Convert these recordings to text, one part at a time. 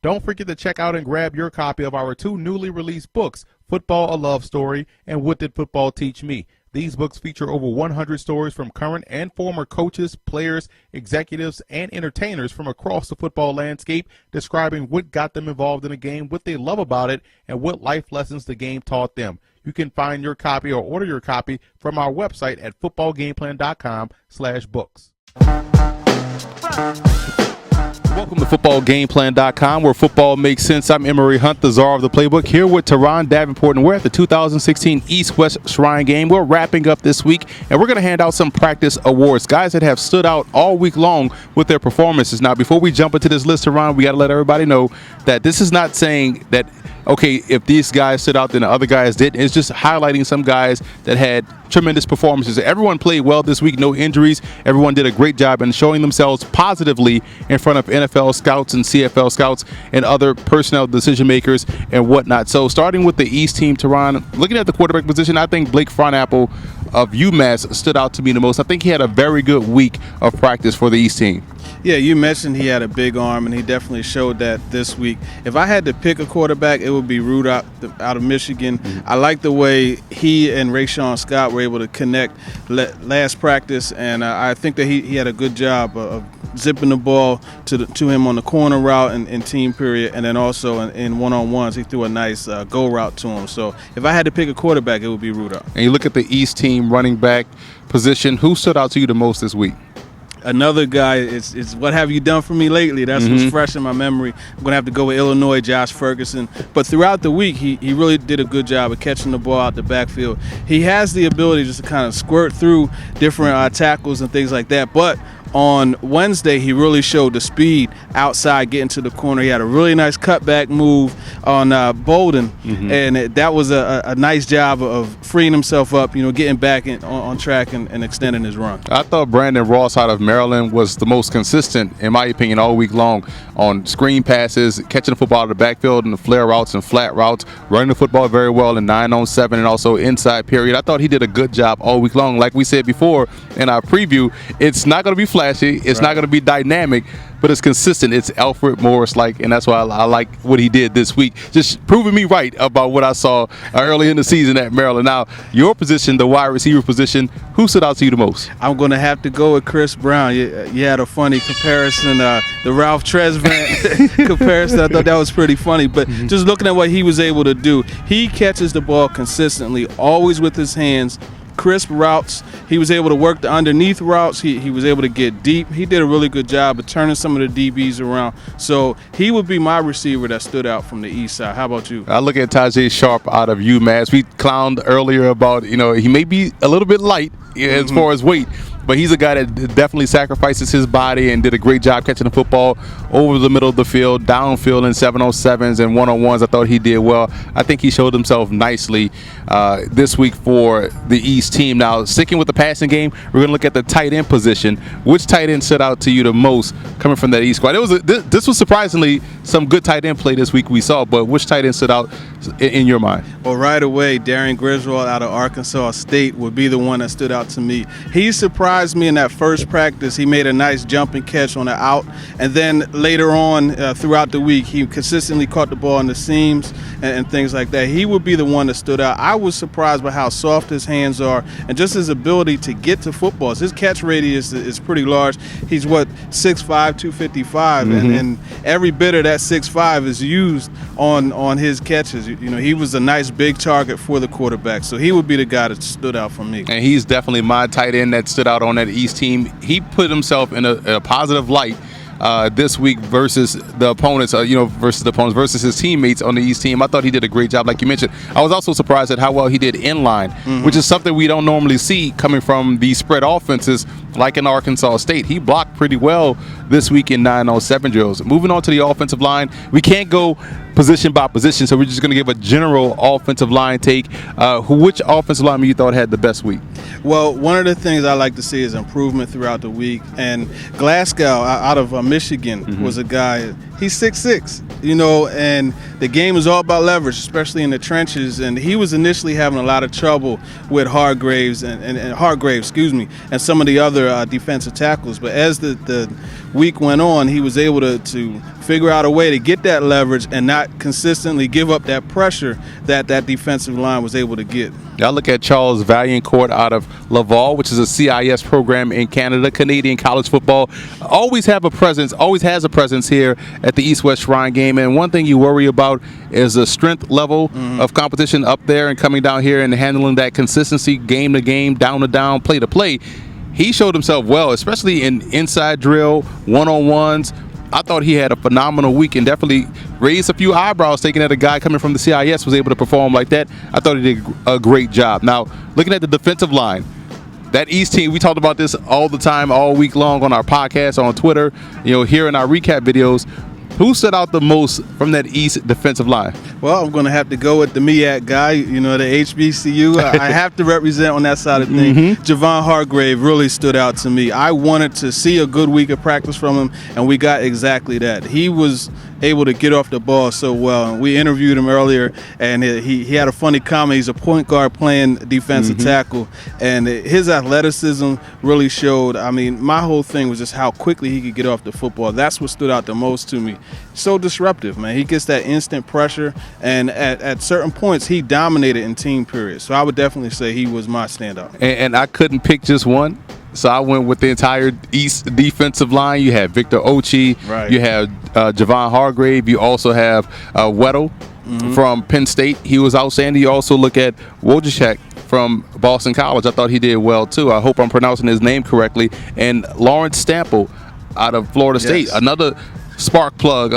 Don't forget to check out and grab your copy of our 2 newly released books, Football, a Love Story, and What Did Football Teach Me? These books feature over 100 stories from current and former coaches, players, executives, and entertainers from across the football landscape, describing what got them involved in the game, what they love about it, and what life lessons the game taught them. You can find your copy or order your copy from our website at footballgameplan.com/books. Welcome to footballgameplan.com, where football makes sense. I'm Emory Hunt, the czar of the playbook, here with Teron Davenport, and we're at the 2016 East-West Shrine Game. We're wrapping up this week, and we're going to hand out some practice awards, guys that have stood out all week long with their performances. Now, before we jump into this list, Teron, we got to let everybody know that this is not saying that, okay, if these guys stood out, then the other guys didn't. It's just highlighting some guys that had tremendous performances. Everyone played well this week, no injuries. Everyone did a great job in showing themselves positively in front of NFL scouts and CFL scouts and other personnel decision makers and whatnot. So starting with the East team, Teron, looking at the quarterback position, I think Blake Fronapple of UMass stood out to me the most. I think he had a very good week of practice for the East team. Yeah, you mentioned he had a big arm, and he definitely showed that this week. If I had to pick a quarterback, it would be Root out of Michigan. I like the way he and Rayshawn Scott were able to connect last practice, and I think that he had a good job of zipping the ball to him on the corner route in team period, and then also in one-on-ones, he threw a nice go route to him. So if I had to pick a quarterback, it would be Root out. And you look at the East team running back position, who stood out to you the most this week? Another guy is what have you done for me lately? That's what's fresh in my memory. I'm going to have to go with Illinois, Josh Ferguson. But throughout the week, he really did a good job of catching the ball out the backfield. He has the ability just to kind of squirt through different tackles and things like that. But on Wednesday, he really showed the speed outside getting to the corner. He had a really nice cutback move on Bolden, and that was a nice job of freeing himself up, getting back on track and extending his run. I thought Brandon Ross out of Maryland was the most consistent, in my opinion, all week long on screen passes, catching the football out of the backfield and the flare routes and flat routes, running the football very well in 9-on-7 and also inside period. I thought he did a good job all week long. Like we said before in our preview, it's not going to be flashy. It's not going to be dynamic, but it's consistent. It's Alfred Morris-like, and that's why I like what he did this week. Just proving me right about what I saw early in the season at Maryland. Now, your position, the wide receiver position, who stood out to you the most? I'm going to have to go with Chris Brown. You had a funny comparison, the Ralph Tresvant comparison. I thought that was pretty funny, but just looking at what he was able to do, he catches the ball consistently, always with his hands. Crisp routes. He was able to work the underneath routes. He was able to get deep. He did a really good job of turning some of the DBs around. So he would be my receiver that stood out from the east side. How about you? I look at Tajay Sharp out of UMass. We clowned earlier about, he may be a little bit light as far as weight, but he's a guy that definitely sacrifices his body and did a great job catching the football over the middle of the field, downfield in 7-on-7s and 1-on-1s. I thought he did well. I think he showed himself nicely this week for the East team. Now, sticking with the passing game, we're going to look at the tight end position. Which tight end stood out to you the most coming from that East squad? This was surprisingly some good tight end play this week we saw, but which tight end stood out in your mind? Well, right away, Darian Griswold out of Arkansas State would be the one that stood out to me. He surprised me in that first practice. He made a nice jumping catch on the out, and then later on throughout the week, he consistently caught the ball in the seams and things like that. He would be the one that stood out. I was surprised by how soft his hands are and just his ability to get to footballs. His catch radius is pretty large. He's 6'5", 255, and every bit of that 6'5" is used on his catches. He was a nice big target for the quarterback, so he would be the guy that stood out for me. And he's definitely my tight end that stood out on that East team. He put himself in a positive light this week versus the opponents, versus his teammates on the East team. I thought he did a great job, like you mentioned. I was also surprised at how well he did in line, which is something we don't normally see coming from the spread offenses like in Arkansas State. He blocked pretty well this week in 9-on-7 drills. Moving on to the offensive line, we can't go position by position, so we're just going to give a general offensive line take. Which offensive lineman you thought had the best week? Well, one of the things I like to see is improvement throughout the week. And Glasgow out of Michigan was a guy, he's 6'6", and the game is all about leverage, especially in the trenches. And he was initially having a lot of trouble with Hargraves and some of the other defensive tackles. But as the week went on, he was able to figure out a way to get that leverage and not consistently give up that pressure that defensive line was able to get. I look at Charles Vaillancourt out of Laval, which is a CIS program in Canada. Canadian college football always has a presence here at the East-West Shrine game. And one thing you worry about is the strength level of competition up there and coming down here and handling that consistency game to game, down to down, play to play. He showed himself well, especially in inside drill, one-on-ones. I thought he had a phenomenal week and definitely raised a few eyebrows thinking that a guy coming from the CIS was able to perform like that. I thought he did a great job. Now, looking at the defensive line, that East team, we talked about this all the time, all week long on our podcast, on Twitter, here in our recap videos. Who stood out the most from that East defensive line? Well, I'm going to have to go with the MEAC guy, the HBCU. I have to represent on that side of things. Javon Hargrave really stood out to me. I wanted to see a good week of practice from him, and we got exactly that. He was able to get off the ball so well. And we interviewed him earlier, and he had a funny comment. He's a point guard playing defensive tackle, and his athleticism really showed. I mean, my whole thing was just how quickly he could get off the football. That's what stood out the most to me. So disruptive, man. He gets that instant pressure, and at certain points, he dominated in team periods. So I would definitely say he was my standout. And I couldn't pick just one. So I went with the entire East defensive line. You have Victor Ochi. Right. You have Javon Hargrave. You also have Weddle from Penn State. He was outstanding. You also look at Wojciech from Boston College. I thought he did well, too. I hope I'm pronouncing his name correctly. And Lawrence Stample out of Florida State, another spark plug,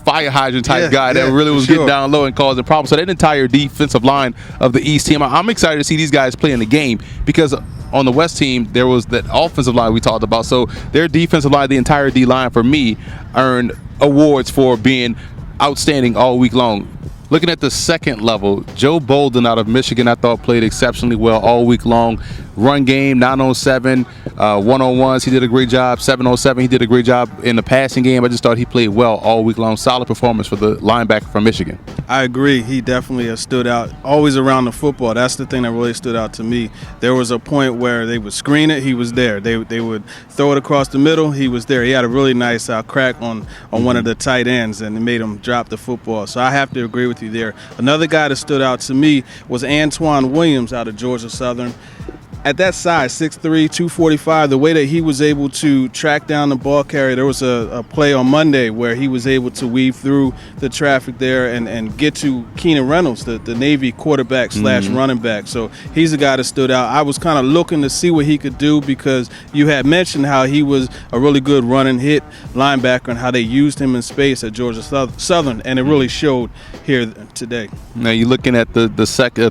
fire hydrant type guy that really was getting down low and causing problems. So that entire defensive line of the East team, I'm excited to see these guys play in the game because on the West team, there was that offensive line we talked about. So their defensive line, the entire D-line for me, earned awards for being outstanding all week long. Looking at the second level, Joe Bolden out of Michigan, I thought played exceptionally well all week long. Run game, 9-on-7, one-on-ones, he did a great job. 7-on-7, he did a great job in the passing game. I just thought he played well all week long. Solid performance for the linebacker from Michigan. I agree. He definitely has stood out. Always around the football. That's the thing that really stood out to me. There was a point where they would screen it, he was there. They would throw it across the middle, he was there. He had a really nice crack on one of the tight ends, and it made him drop the football. So I have to agree with you there. Another guy that stood out to me was Antoine Williams out of Georgia Southern. At that size, 6'3", 245, the way that he was able to track down the ball carrier, there was a play on Monday where he was able to weave through the traffic there and get to Keenan Reynolds, the Navy quarterback / running back. So he's a guy that stood out. I was kind of looking to see what he could do because you had mentioned how he was a really good running hit linebacker and how they used him in space at Georgia Southern, and it really showed here today. Now you're looking at the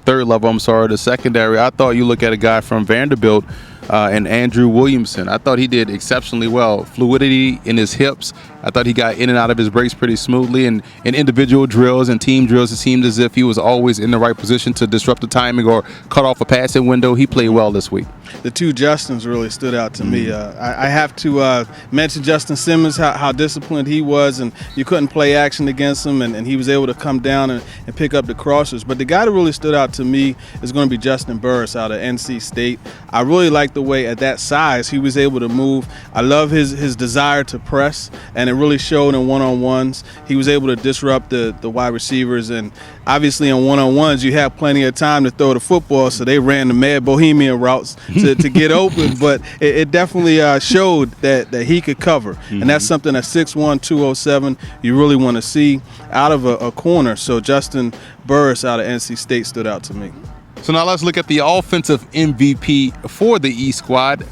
third level, the secondary. I thought you look at a guy from Vanderbilt and Andrew Williamson. I thought he did exceptionally well. Fluidity in his hips. I thought he got in and out of his breaks pretty smoothly. And in individual drills and team drills, it seemed as if he was always in the right position to disrupt the timing or cut off a passing window. He played well this week. The two Justins really stood out to me. I have to mention Justin Simmons, how disciplined he was, and you couldn't play action against him, and he was able to come down and pick up the crossers. But the guy that really stood out to me is going to be Justin Burris out of NC State. I really like the way at that size he was able to move. I love his desire to press, and it really showed in one-on-ones. He was able to disrupt the wide receivers, and obviously in one-on-ones you have plenty of time to throw the football, so they ran the mad bohemian routes to get open, but it definitely showed that he could cover, and that's something at 6'1", 207 you really want to see out of a corner. So Justin Burris out of NC State stood out to me. So now let's look at the offensive MVP for the E squad.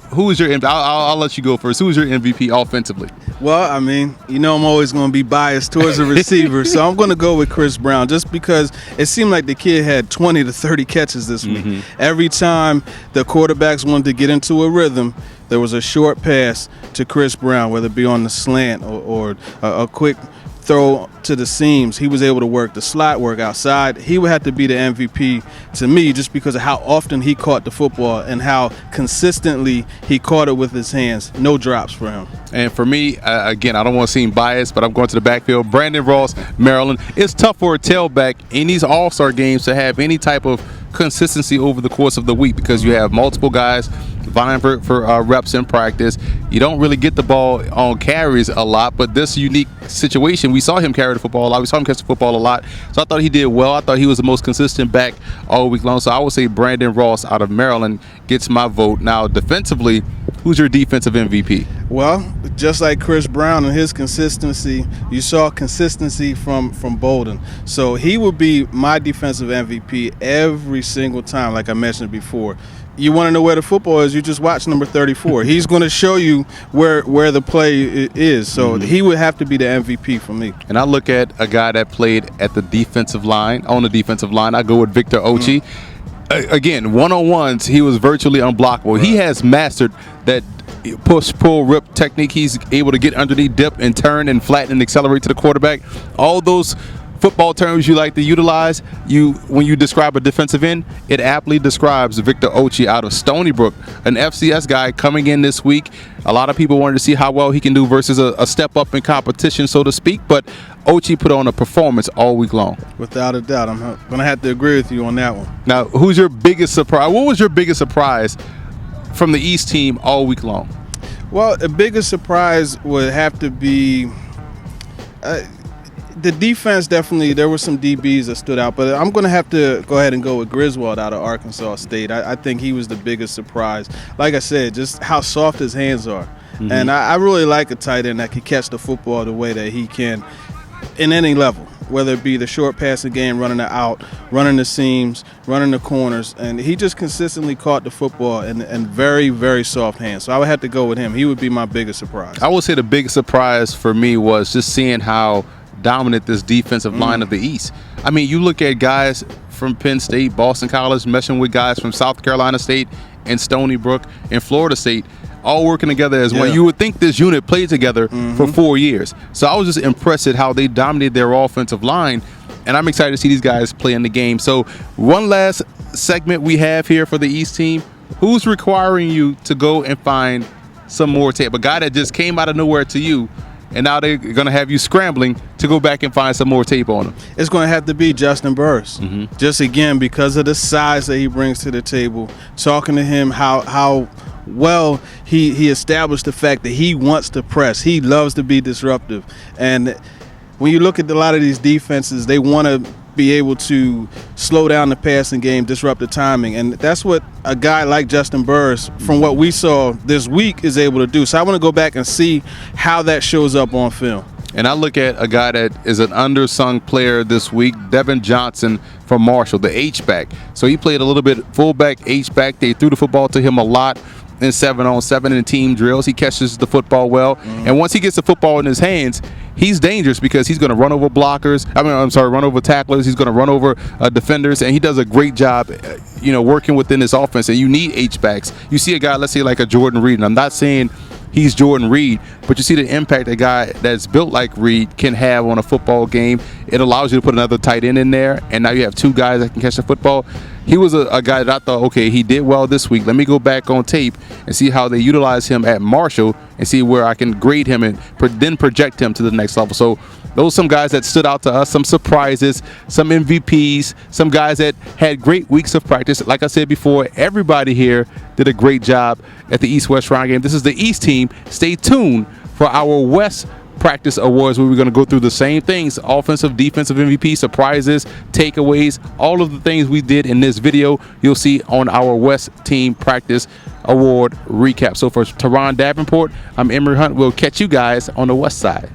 Who is your MVP? I'll let you go first. Who is your MVP offensively? Well, I mean, I'm always going to be biased towards the receiver, so I'm going to go with Chris Brown just because it seemed like the kid had 20 to 30 catches this week. Every time the quarterbacks wanted to get into a rhythm, there was a short pass to Chris Brown, whether it be on the slant or a quick throw to the seams. He was able to work the slot, work outside. He would have to be the MVP to me just because of how often he caught the football and how consistently he caught it with his hands. No drops for him. And for me, again, I don't want to seem biased, but I'm going to the backfield. Brandon Ross, Maryland. It's tough for a tailback in these all-star games to have any type of consistency over the course of the week because you have multiple guys vying for reps in practice. You don't really get the ball on carries a lot, but this unique situation, we saw him carry the football a lot. We saw him catch the football a lot. So I thought he did well. I thought he was the most consistent back all week long. So I would say Brandon Ross out of Maryland gets my vote. Now, defensively, who's your defensive MVP? Well, just like Chris Brown and his consistency, you saw consistency from Bolden. So he would be my defensive MVP every single time, like I mentioned before. You want to know where the football is, you just watch number 34. He's going to show you where the play is. So he would have to be the MVP for me. And I look at a guy that played at the defensive line, on the defensive line. I go with Victor Ochi. Again, one-on-ones, he was virtually unblockable. Right. He has mastered that push, pull, rip technique. He's able to get underneath, dip, and turn and flatten and accelerate to the quarterback. All those football terms you like to utilize, when you describe a defensive end, it aptly describes Victor Ochi out of Stony Brook, an FCS guy coming in this week. A lot of people wanted to see how well he can do versus a step up in competition, so to speak, but Ochi put on a performance all week long. Without a doubt. I'm going to have to agree with you on that one. Now, who's your biggest surprise? What was your biggest surprise from the East team all week long? Well, the biggest surprise would have to be the defense. Definitely, there were some DBs that stood out, but I'm going to have to go ahead and go with Griswold out of Arkansas State. I think he was the biggest surprise. Like I said, just how soft his hands are. And I really like a tight end that can catch the football the way that he can in any level, whether it be the short passing game, running the out, running the seams, running the corners, and he just consistently caught the football in very, very soft hands. So I would have to go with him. He would be my biggest surprise. I would say the biggest surprise for me was just seeing how dominant this defensive line of the East. I mean, you look at guys from Penn State, Boston College, meshing with guys from South Carolina State and Stony Brook and Florida State, all working together as one. You would think this unit played together for 4 years. So I was just impressed at how they dominated their offensive line, and I'm excited to see these guys play in the game. So one last segment we have here for the East team. Who's requiring you to go and find some more tape? A guy that just came out of nowhere to you, and now they're going to have you scrambling to go back and find some more tape on him. It's going to have to be Justin Burris. Just, again, because of the size that he brings to the table, talking to him how well he established the fact that he wants to press. He loves to be disruptive. And when you look at a lot of these defenses, they want to be able to slow down the passing game, disrupt the timing. And that's what a guy like Justin Burris, from what we saw this week, is able to do. So I want to go back and see how that shows up on film. And I look at a guy that is an undersung player this week, Devin Johnson from Marshall, the H-back. So he played a little bit fullback, H-back. They threw the football to him a lot in 7-on-7 in team drills. He catches the football well. And once he gets the football in his hands, he's dangerous because he's going to run over blockers. Run over tacklers. He's going to run over defenders, and he does a great job, working within this offense. And you need H-backs. You see a guy, let's say like a Jordan Reed, and I'm not saying he's Jordan Reed, but you see the impact a guy that's built like Reed can have on a football game. It allows you to put another tight end in there, and now you have two guys that can catch the football. He was a guy that I thought, okay, he did well this week. Let me go back on tape and see how they utilize him at Marshall and see where I can grade him and then project him to the next level. So those are some guys that stood out to us, some surprises, some MVPs, some guys that had great weeks of practice. Like I said before, everybody here did a great job at the East-West Shrine game. This is the East team. Stay tuned for our West practice awards, where we're going to go through the same things: offensive, defensive MVP, surprises, takeaways, all of the things we did in this video you'll see on our West team practice award recap. So for Teron Davenport, I'm Emory Hunt. We'll catch you guys on the West side.